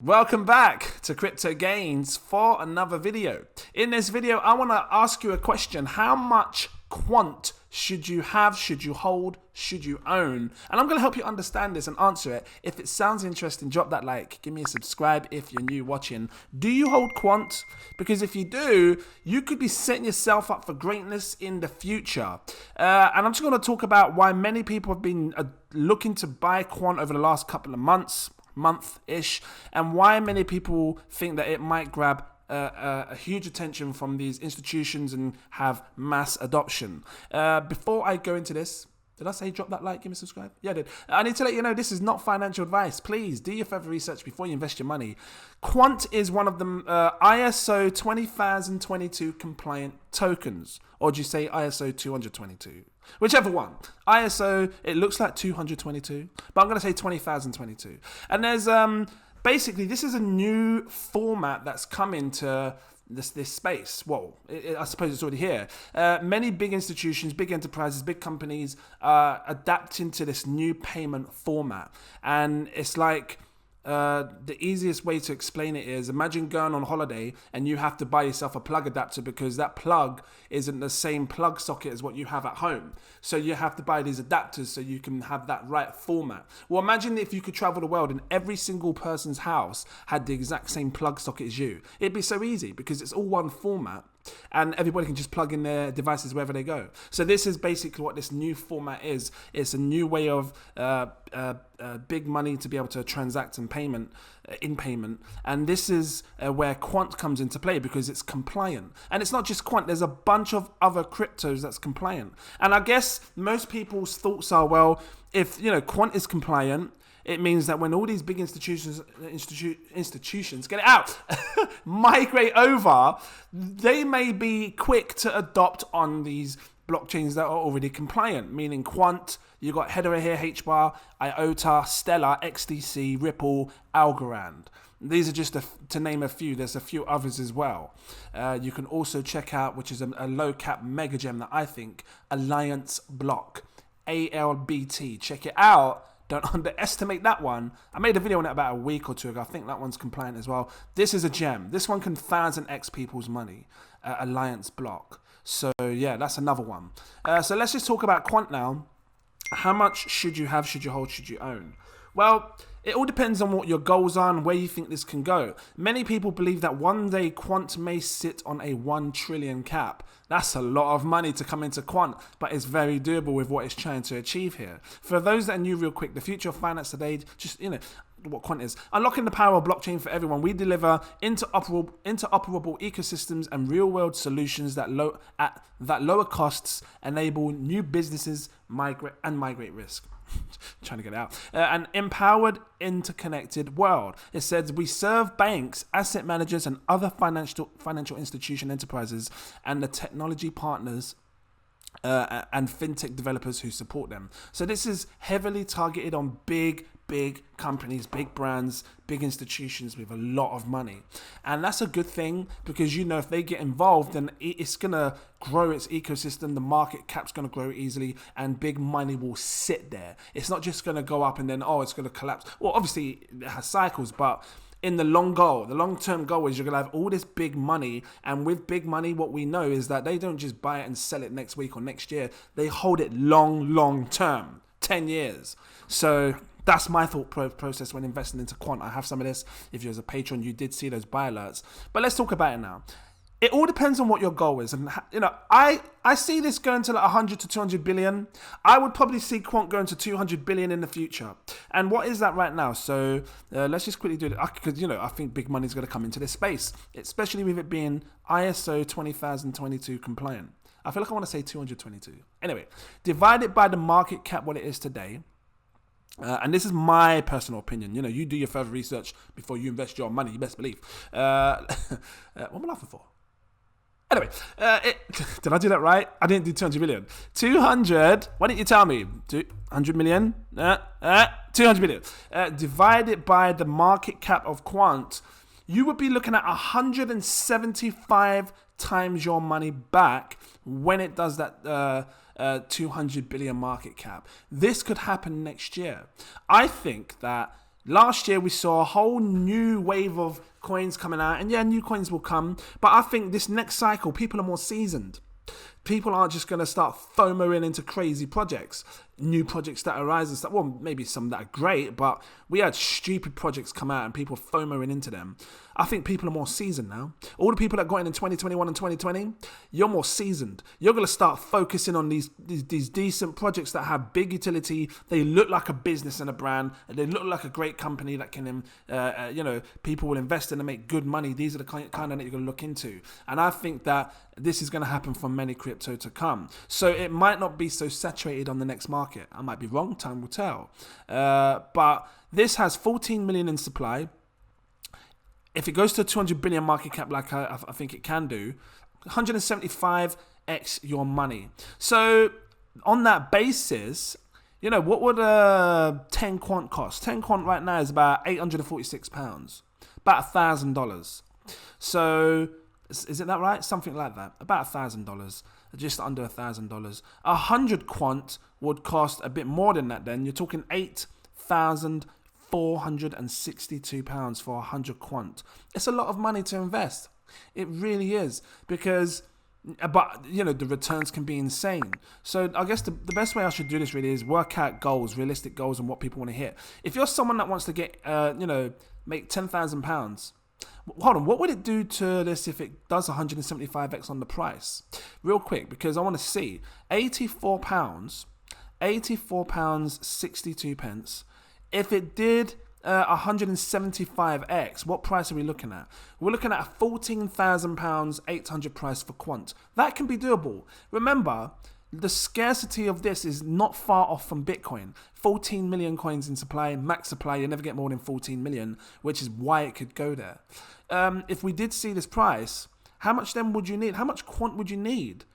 Welcome back to Crypto Gains for another video. In this video, I want to ask you a question. How much Quant should you have, should you hold, should you own? And I'm going to help you understand this and answer it. If it sounds interesting, drop that like. Give me a subscribe if you're new watching. Do you hold Quant? Because if you do, you could be setting yourself up for greatness in the future. And I'm just going to talk about why many people have been looking to buy Quant over the last couple of month-ish, and why many people think that it might grab a huge attention from these institutions and have mass adoption. Before I go into this, did I say drop that like, give me a subscribe? Yeah, I did. I need to let you know this is not financial advice. Please do your further research before you invest your money. Quant is one of the ISO 20022 compliant tokens. Or do you say ISO 222? Whichever one. ISO, it looks like 222, but I'm going to say 20,022. And there's basically, this is a new format that's come into this space. Well, I suppose it's already here. Many big institutions, big enterprises, big companies are adapting to this new payment format. And it's like, the easiest way to explain it is, imagine going on holiday and you have to buy yourself a plug adapter because that plug isn't the same plug socket as what you have at home. So you have to buy these adapters so you can have that right format. Well, imagine if you could travel the world and every single person's house had the exact same plug socket as you. It'd be so easy because it's all one format. And everybody can just plug in their devices wherever they go. So this is basically what this new format is. It's a new way of big money to be able to transact in payment. And this is where Quant comes into play because it's compliant. And it's not just Quant. There's a bunch of other cryptos that's compliant. And I guess most people's thoughts are, well, if Quant is compliant, it means that when all these big institutions get it out, migrate over, they may be quick to adopt on these blockchains that are already compliant, meaning Quant, you got Hedera here, HBAR, IOTA, Stellar, XDC, Ripple, Algorand. These are just to name a few. There's a few others as well. You can also check out, which is a low cap mega gem that I think, Alliance Block, ALBT. Check it out. Don't underestimate that one. I made a video on it about a week or two ago. I think that one's compliant as well. This is a gem. This one can 1000x people's money. Alliance Block. So yeah, that's another one. So let's just talk about Quant now. How much should you have, should you hold, should you own? Well, it all depends on what your goals are and where you think this can go. Many people believe that one day Quant may sit on a 1 trillion cap. That's a lot of money to come into Quant, but it's very doable with what it's trying to achieve here. For those that are new real quick, the future of finance today, just, what Quant is. Unlocking the power of blockchain for everyone. We deliver interoperable ecosystems and real-world solutions that lower costs, enable new businesses, migrate risk. Trying to get it out. An empowered, interconnected world. It says we serve banks, asset managers, and other financial institution enterprises, and the technology partners and fintech developers who support them. So this is heavily targeted on big companies, big brands, big institutions with a lot of money. And that's a good thing because, if they get involved, then it's going to grow its ecosystem. The market cap's going to grow easily and big money will sit there. It's not just going to go up and then, it's going to collapse. Well, obviously it has cycles, but in the long-term goal is you're going to have all this big money. And with big money, what we know is that they don't just buy it and sell it next week or next year. They hold it long term, 10 years. So that's my thought process when investing into Quant. I have some of this. If you're a patron, you did see those buy alerts. But let's talk about it now. It all depends on what your goal is. And, I see this going to like 100 to 200 billion. I would probably see Quant going to 200 billion in the future. And what is that right now? So let's just quickly do it. Because, I think big money is going to come into this space, especially with it being ISO 20022 compliant. I feel like I want to say 222. Anyway, divide it by the market cap, what it is today. And this is my personal opinion. You do your further research before you invest your money, you best believe. What am I laughing for? Anyway, did I do that right? I didn't do 200 million. 200, why didn't you tell me? 200 million? 200 million. Divided by the market cap of Quant, you would be looking at 175 times your money back when it does that 200 billion market cap. This could happen next year. I think that Last year, we saw a whole new wave of coins coming out. And yeah, new coins will come. But I think this next cycle, people are more seasoned. People aren't just going to start FOMOing into crazy projects, new projects that arise and stuff. Well, maybe some that are great, but we had stupid projects come out and people FOMOing into them. I think people are more seasoned now. All the people that got in 2021 and 2020, you're more seasoned. You're going to start focusing on these decent projects that have big utility. They look like a business and a brand. They look like a great company that can, people will invest in and make good money. These are the kind that you're going to look into. And I think that this is going to happen for many crypto to come. So it might not be so saturated on the next market. I might be wrong. Time will tell. But this has 14 million in supply. If it goes to a 200 billion market cap like I think it can do, 175x your money. So on that basis, what would 10 Quant cost? 10 Quant right now is about £846, about $1,000. So is it that right? Something like that, about $1,000, just under $1,000. 100 Quant would cost a bit more than that. Then you're talking £8,462 for 100 Quant. It's a lot of money to invest. It really is, because but the returns can be insane. So I guess the best way I should do this really is work out goals, realistic goals, and what people want to hit. If you're someone that wants to get make £10,000, hold on, what would it do to this if it does 175x on the price? Real quick, because I want to see. £84, 62 pence. If it did 175x, what price are we looking at? We're looking at a £14,000, 800 price for Quant. That can be doable. Remember, the scarcity of this is not far off from Bitcoin. 14 million coins in supply, max supply. You never get more than 14 million, which is why it could go there. If we did see this price, how much then would you need? How much Quant would you need?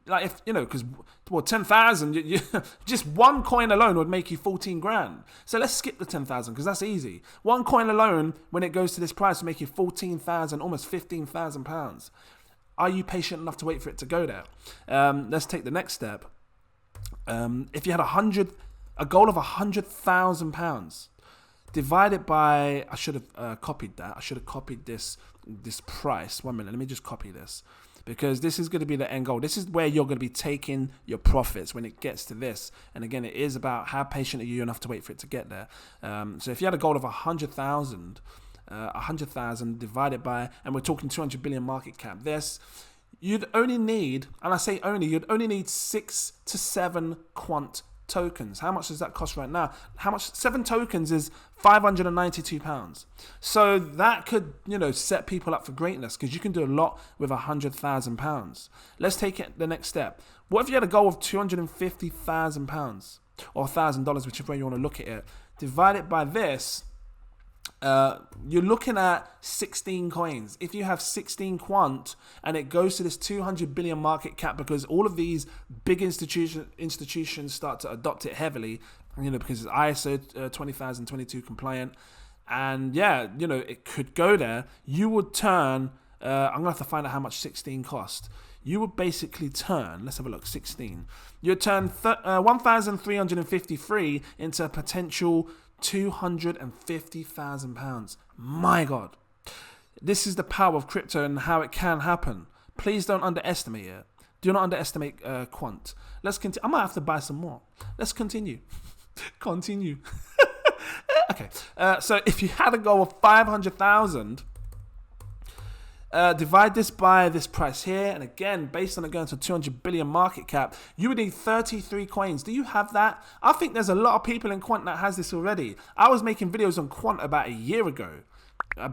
Like, if because 10,000, just one coin alone would make you 14 grand. So let's skip the 10,000 because that's easy. One coin alone, when it goes to this price, will make you 14,000, almost 15,000 pounds. Are you patient enough to wait for it to go there? Let's take the next step. If you had a goal of £100,000, divided by, I should have copied that. I should have copied this price. 1 minute, let me just copy this, because this is going to be the end goal. This is where you're going to be taking your profits when it gets to this. And again, it is about how patient are you enough to wait for it to get there. So if you had a goal of 100,000 divided by, and we're talking 200 billion market cap, you'd only need, and I say only, you'd only need 6 to 7 Quant tokens. How much does that cost right now? 7 tokens is £592. So that could, set people up for greatness, because you can do a lot with £100,000. Let's take it the next step. What if you had a goal of £250,000 or $1,000, whichever way you want to look at it? Divide it by this. You're looking at 16 coins. If you have 16 Quant and it goes to this 200 billion market cap, because all of these big institutions start to adopt it heavily, because it's ISO 20022 compliant, and it could go there. You would turn, I'm gonna have to find out how much 16 cost. You would basically turn, let's have a look, 16. You'd turn 1,353 into a potential £250,000. My God. This is the power of crypto and how it can happen. Please don't underestimate it. Do not underestimate Quant. Let's continue. I might have to buy some more. Let's continue. Okay. So if you had a goal of 500,000, divide this by this price here, and again, based on it going to 200 billion market cap, you would need 33 coins. Do you have that? I think there's a lot of people in Quant that has this already. I was making videos on Quant about a year ago,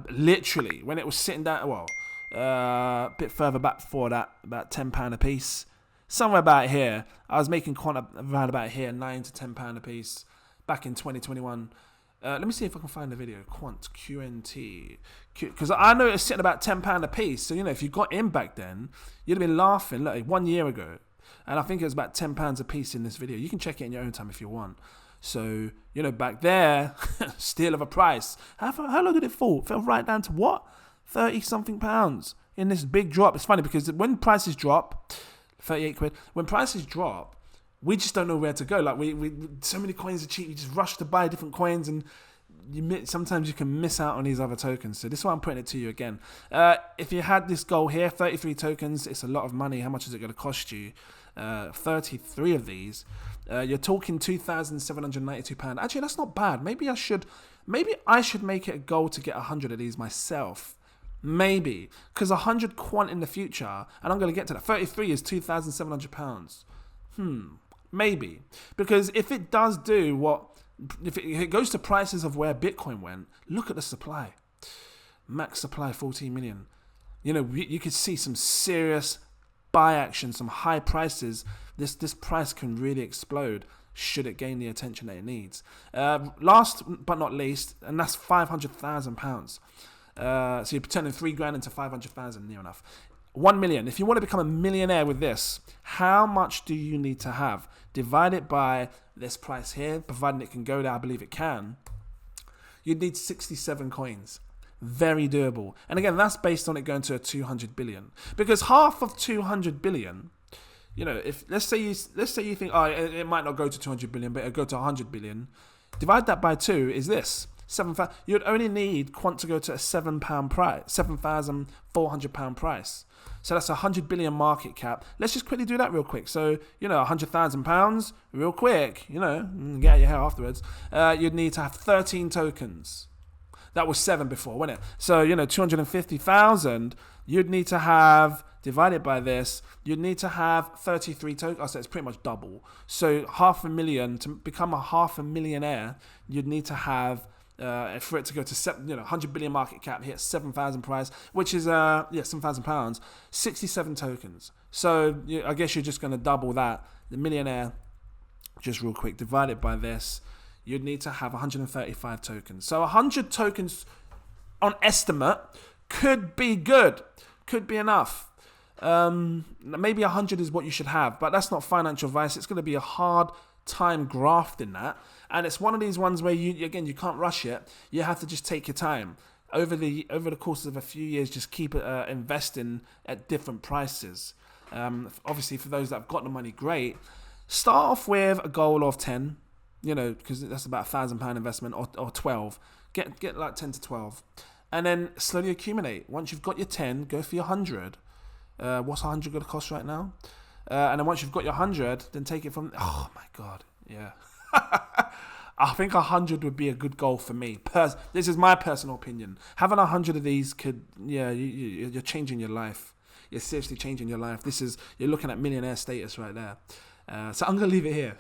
literally, when it was sitting down, a bit further back before that, about £10 a piece. Somewhere about here. I was making Quant around about here, £9 to £10 a piece, back in 2021. Let me see if I can find the video. Quant, QNT. Because I know it's sitting about £10 a piece. So, if you got in back then, you'd have been laughing. Look, 1 year ago. And I think it was about £10 a piece in this video. You can check it in your own time if you want. So, back there, steal of a price. How low did it fall? It fell right down to what? 30-something pounds in this big drop. It's funny because when prices drop, 38 quid. When prices drop, we just don't know where to go. Like we so many coins are cheap. You just rush to buy different coins, and sometimes you can miss out on these other tokens. So this is why I'm putting it to you again. If you had this goal here, 33 tokens, it's a lot of money. How much is it going to cost you? 33 of these. You're talking £2,792. Actually, that's not bad. Maybe I should make it a goal to get 100 of these myself. Maybe, because 100 quant in the future, and I'm going to get to that. 33 is £2,700. Maybe, because if it does do if it goes to prices of where Bitcoin went, look at the supply. Max supply 14 million. You could see some serious buy action, some high prices. This price can really explode should it gain the attention that it needs. Last but not least, and that's £500,000. So you're turning $3,000 into 500,000, near enough. 1 million. If you want to become a millionaire with this, how much do you need to have? Divide it by this price here, providing it can go there. I believe it can. You'd need 67 coins. Very doable. And again, that's based on it going to a 200 billion. Because half of 200 billion, if let's say you think, it might not go to 200 billion, but it'll go to 100 billion. Divide that by 2 is this. You'd only need Quant to go to a £7 price, £7,400 price. So that's 100 billion market cap. Let's just quickly do that real quick. So, £100,000 real quick, get out your hair afterwards. You'd need to have 13 tokens. That was 7 before, wasn't it? So, 250,000, you'd need to have, divided by this, you'd need to have 33 tokens. So it's pretty much double. So 500,000, to become a half a millionaire, you'd need to have, for it to go to 100 billion market cap, hit 7,000 price, which is £7,000, 67 tokens. So I guess you're just going to double that. The millionaire, just real quick, divided by this, you'd need to have 135 tokens. So 100 tokens on estimate could be good, could be enough. Maybe 100 is what you should have, but that's not financial advice. It's going to be a hard time grafting that, and it's one of these ones where you can't rush it. You have to just take your time over the course of a few years. Just keep investing at different prices. Obviously, for those that have got the money, great. Start off with a goal of 10, because that's about £1,000 investment, or 12. Get like 10 to 12, and then slowly accumulate. Once you've got your 10, go for your 100. What's 100 going to cost right now? And then once you've got your 100, then take it from... Oh, my God. Yeah. I think 100 would be a good goal for me. This is my personal opinion. Having 100 of these could... Yeah, you're changing your life. You're seriously changing your life. You're looking at millionaire status right there. So I'm going to leave it here.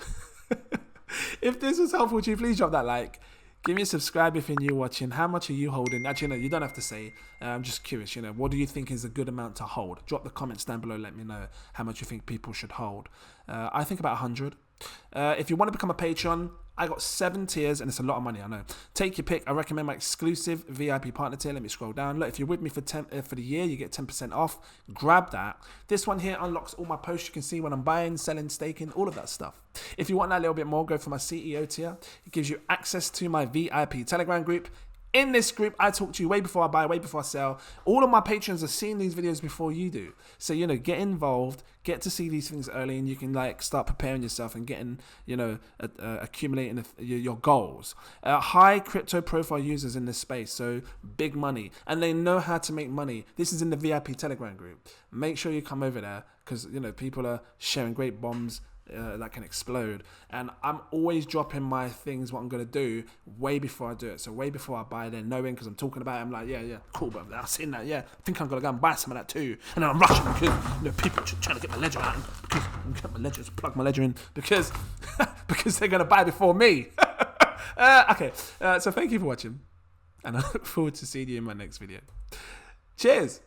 If this was helpful to you, please drop that like. Give me a subscribe if you're new watching. How much are you holding? Actually, no, you don't have to say. I'm just curious, what do you think is a good amount to hold? Drop the comments down below. Let me know how much you think people should hold. I think about 100. If you want to become a patron, I got 7 tiers, and it's a lot of money, I know. Take your pick. I recommend my exclusive VIP partner tier. Let me scroll down. Look, if you're with me for the year, you get 10% off. Grab that. This one here unlocks all my posts. You can see when I'm buying, selling, staking, all of that stuff. If you want that a little bit more, go for my CEO tier. It gives you access to my VIP Telegram group. In this group, I talk to you way before I buy, way before I sell. All of my patrons are seeing these videos before you do. So, get involved, get to see these things early, and you can start preparing yourself and getting, accumulating your goals. High crypto profile users in this space, so big money. And they know how to make money. This is in the VIP Telegram group. Make sure you come over there because, people are sharing great bombs that can explode, and I'm always dropping my things, what I'm going to do, way before I do it. So way before I buy, they're knowing, because I'm talking about it, I'm like, yeah, cool, but I've seen that, I think I'm going to go and buy some of that too. And then I'm rushing because people are trying to get my ledger out, because I'm get my ledger, plug my ledger in, because they're going to buy before me. Okay, so thank you for watching, and I look forward to seeing you in my next video. Cheers.